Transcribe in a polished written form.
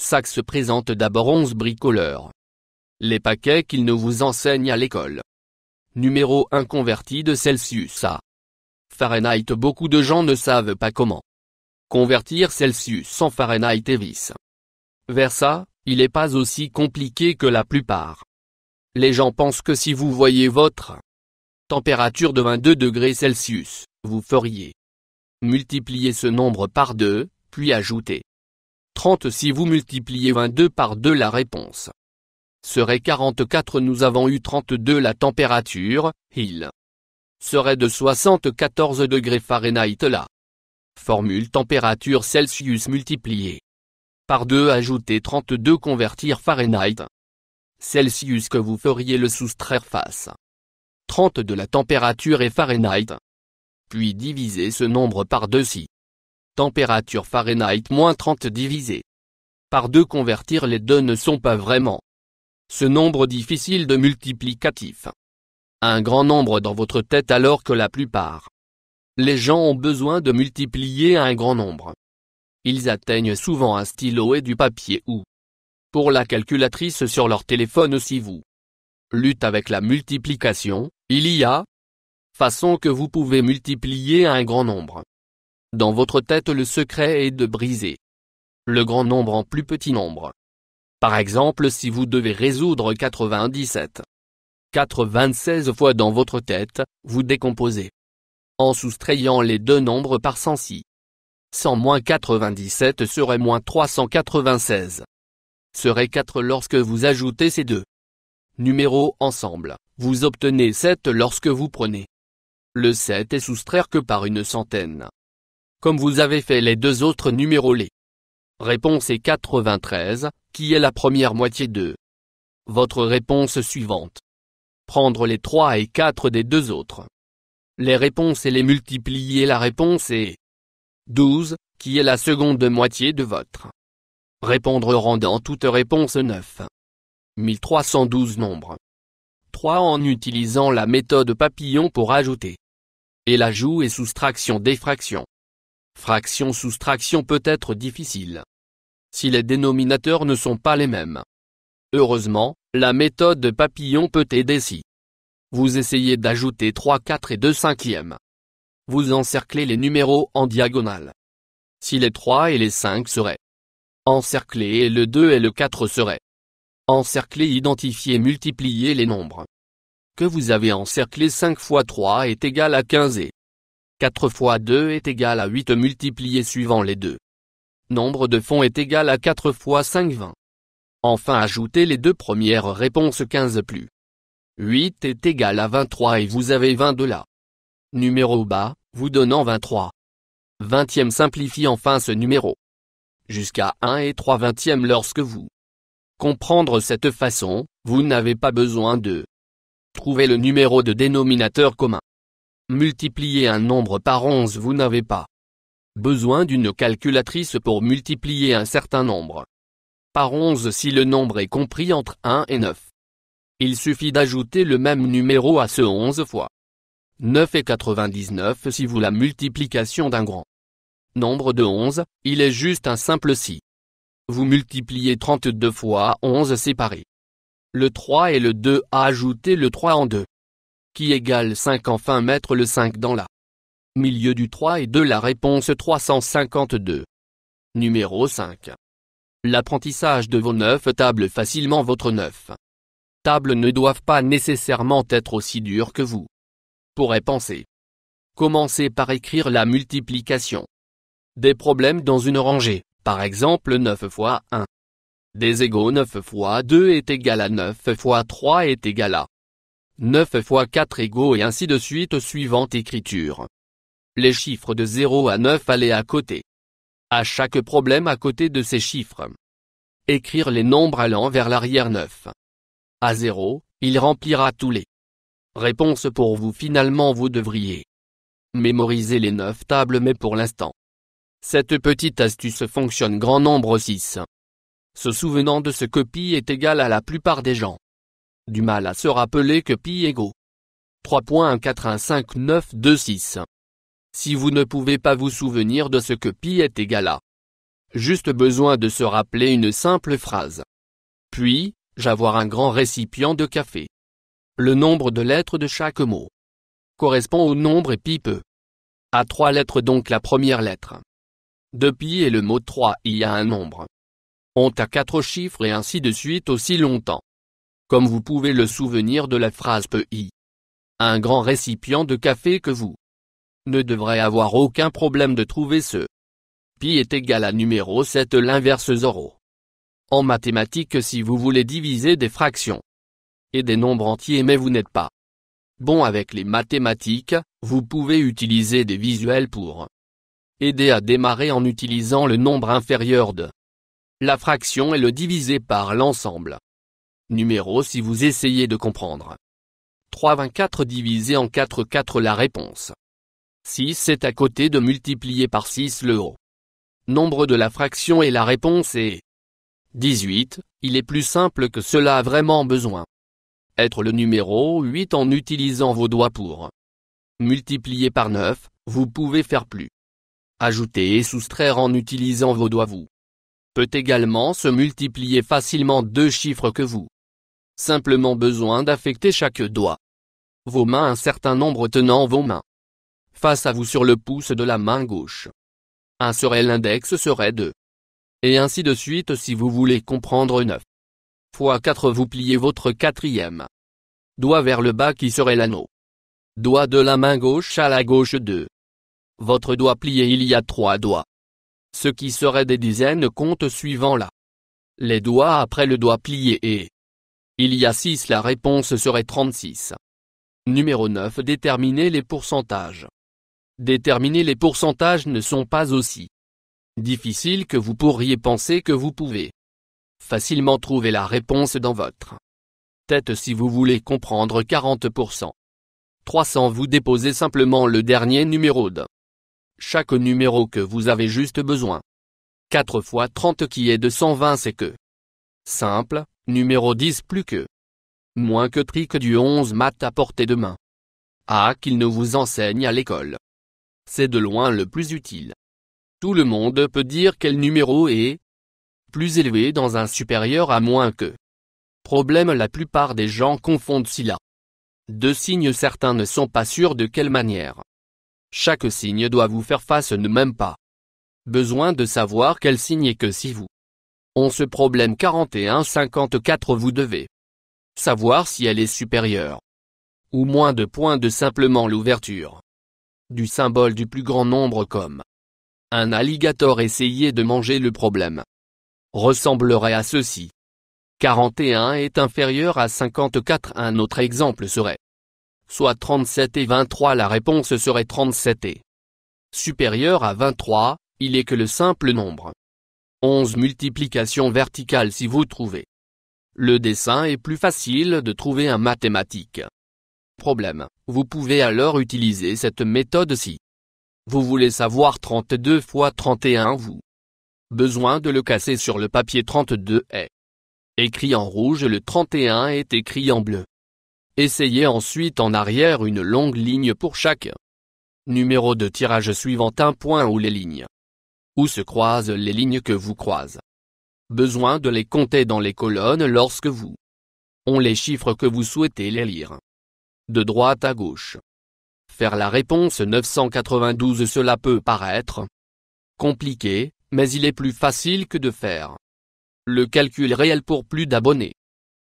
sac se présente d'abord 11 bricoleurs. Les paquets qu'ils ne vous enseignent à l'école. Numéro 1 converti de Celsius à Fahrenheit. Beaucoup de gens ne savent pas comment convertir Celsius en Fahrenheit et vice versa. Il n'est pas aussi compliqué que la plupart. Les gens pensent que si vous voyez votre température de 22 degrés Celsius, vous feriez multiplier ce nombre par 2, puis ajouter 30. Si vous multipliez 22 par 2, la réponse serait 44. Nous avons eu 32. La température, il serait de 74 degrés Fahrenheit. La formule température Celsius multipliée par 2 ajouter 32 convertir Fahrenheit Celsius que vous feriez le soustraire face 30 de la température et Fahrenheit. Puis diviser ce nombre par 2 si température Fahrenheit moins 30 divisé par 2 convertir les deux ne sont pas vraiment ce nombre difficile de multiplicatif. Un grand nombre dans votre tête alors que la plupart les gens ont besoin de multiplier un grand nombre. Ils atteignent souvent un stylo et du papier ou pour la calculatrice sur leur téléphone. Si vous luttez avec la multiplication, il y a façon que vous pouvez multiplier un grand nombre. Dans votre tête le secret est de briser le grand nombre en plus petits nombres. Par exemple si vous devez résoudre 96 fois dans votre tête, vous décomposez en soustrayant les deux nombres par 100 si 100 moins 97 serait moins 396. Serait 4 lorsque vous ajoutez ces deux numéros ensemble, vous obtenez 7 lorsque vous prenez le 7 et soustraire que par une centaine. Comme vous avez fait les deux autres numéros, les réponse est 93, qui est la première moitié de votre réponse suivante. Prendre les 3 et 4 des deux autres les réponses et les multiplier. La réponse est 12, qui est la seconde moitié de votre répondre rendant toute réponse 9. 1312 nombres. 3 en utilisant la méthode papillon pour ajouter et l'ajout et soustraction des fractions. Fraction-soustraction peut être difficile si les dénominateurs ne sont pas les mêmes. Heureusement, la méthode papillon peut aider si vous essayez d'ajouter 3 4 et 2 cinquièmes. Vous encerclez les numéros en diagonale. Si les 3 et les 5 seraient encerclés et le 2 et le 4 seraient encerclés, identifiez multipliez les nombres que vous avez encerclés. 5 fois 3 est égal à 15 et 4 fois 2 est égal à 8 multiplié suivant les deux nombres de fond est égal à 4 fois 5 20. Enfin ajoutez les deux premières réponses. 15 plus 8 est égal à 23 et vous avez 22 là. Numéro bas, vous donnant 23. 20e simplifie enfin ce numéro jusqu'à 1 et 3 vingtièmes. Lorsque vous comprendre cette façon, vous n'avez pas besoin de trouver le numéro de dénominateur commun. Multiplier un nombre par 11. Vous n'avez pas besoin d'une calculatrice pour multiplier un certain nombre par 11 si le nombre est compris entre 1 et 9. Il suffit d'ajouter le même numéro à ce 11 fois 9 et 99 si vous la multiplication d'un grand nombre de 11, il est juste un simple si. Vous multipliez 32 fois 11 séparés. Le 3 et le 2 à ajouter le 3 en 2. Qui égale 5. Enfin mettre le 5 dans la milieu du 3 et 2. La réponse 352. Numéro 5. L'apprentissage de vos 9 tables facilement. Votre 9 tables ne doivent pas nécessairement être aussi dures que vous pourrez penser. Commencez par écrire la multiplication des problèmes dans une rangée, par exemple 9 fois 1 des égaux 9 fois 2 est égal à 9 fois 3 est égal à 9 fois 4 égaux et ainsi de suite. Suivante écriture. Les chiffres de 0 à 9 allez à côté. À chaque problème à côté de ces chiffres. Écrire les nombres allant vers l'arrière. 9 à 0, il remplira tous les réponses pour vous. Finalement vous devriez mémoriser les 9 tables mais pour l'instant, cette petite astuce fonctionne. Grand nombre 6. Se souvenant de ce que pi est égal à la plupart des gens. Du mal à se rappeler que pi égaux 3.1459226. Si vous ne pouvez pas vous souvenir de ce que pi est égal à, Juste besoin de se rappeler une simple phrase. Puis, j'avoir un grand récipient de café. Le nombre de lettres de chaque mot correspond au nombre épipeux. À 3 lettres donc la première lettre. Depuis et le mot 3 il y a un nombre. On a 4 chiffres et ainsi de suite aussi longtemps. Comme vous pouvez le souvenir de la phrase PI. Un grand récipient de café que vous ne devrez avoir aucun problème de trouver ce pi est égal à numéro 7 l'inverse 0. En mathématiques si vous voulez diviser des fractions et des nombres entiers mais vous n'êtes pas bon avec les mathématiques, vous pouvez utiliser des visuels pour aider à démarrer en utilisant le nombre inférieur de la fraction et le diviser par l'ensemble. Numéro si vous essayez de comprendre. 3/24 divisé en 4 la réponse. 6 c'est à côté de multiplier par 6 le haut nombre de la fraction et la réponse est 18, il est plus simple que cela a vraiment besoin. Être le numéro 8 en utilisant vos doigts pour multiplier par 9, vous pouvez faire plus. Ajouter et soustraire en utilisant vos doigts vous peut également se multiplier facilement 2 chiffres que vous simplement besoin d'affecter chaque doigt. Vos mains un certain nombre tenant vos mains face à vous sur le pouce de la main gauche. 1 serait l'index serait 2. Et ainsi de suite si vous voulez comprendre 9 fois 4 vous pliez votre quatrième doigt vers le bas qui serait l'anneau. Doigt de la main gauche à la gauche 2. Votre doigt plié il y a 3 doigts. Ce qui serait des dizaines compte suivant là. Les doigts après le doigt plié et il y a 6 la réponse serait 36. Numéro 9 déterminer les pourcentages. Déterminer les pourcentages ne sont pas aussi difficiles que vous pourriez penser que vous pouvez facilement trouver la réponse dans votre tête si vous voulez comprendre 40%. 300 vous déposez simplement le dernier numéro de chaque numéro que vous avez juste besoin. 4 fois 30 qui est de 120 c'est que simple, numéro 10 plus que moins que trick du 11 maths à portée de main. Qu'il ne vous enseigne à l'école. C'est de loin le plus utile. Tout le monde peut dire quel numéro est plus élevé dans un supérieur à moins que. Problème la plupart des gens confondent si là. 2 signes certains ne sont pas sûrs de quelle manière. Chaque signe doit vous faire face ne même pas besoin de savoir quel signe est que si vous on ce problème 41-54 vous devez savoir si elle est supérieure ou moins de points de simplement l'ouverture du symbole du plus grand nombre comme un alligator essayer de manger le problème ressemblerait à ceci. 41 est inférieur à 54 un autre exemple serait soit 37 et 23 la réponse serait 37 et supérieur à 23, il est que le simple nombre. 11 multiplication verticale si vous trouvez le dessin est plus facile de trouver un mathématique. Problème, vous pouvez alors utiliser cette méthode si vous voulez savoir 32 fois 31 vous besoin de le casser sur le papier 32 est écrit en rouge le 31 est écrit en bleu. Essayez ensuite en arrière une longue ligne pour chaque numéro de tirage suivant un point où les lignes où se croisent les lignes que vous croisez. Besoin de les compter dans les colonnes lorsque vous ont les chiffres que vous souhaitez les lire. De droite à gauche. Faire la réponse 992 cela peut paraître compliqué, mais il est plus facile que de faire le calcul réel pour plus d'abonnés.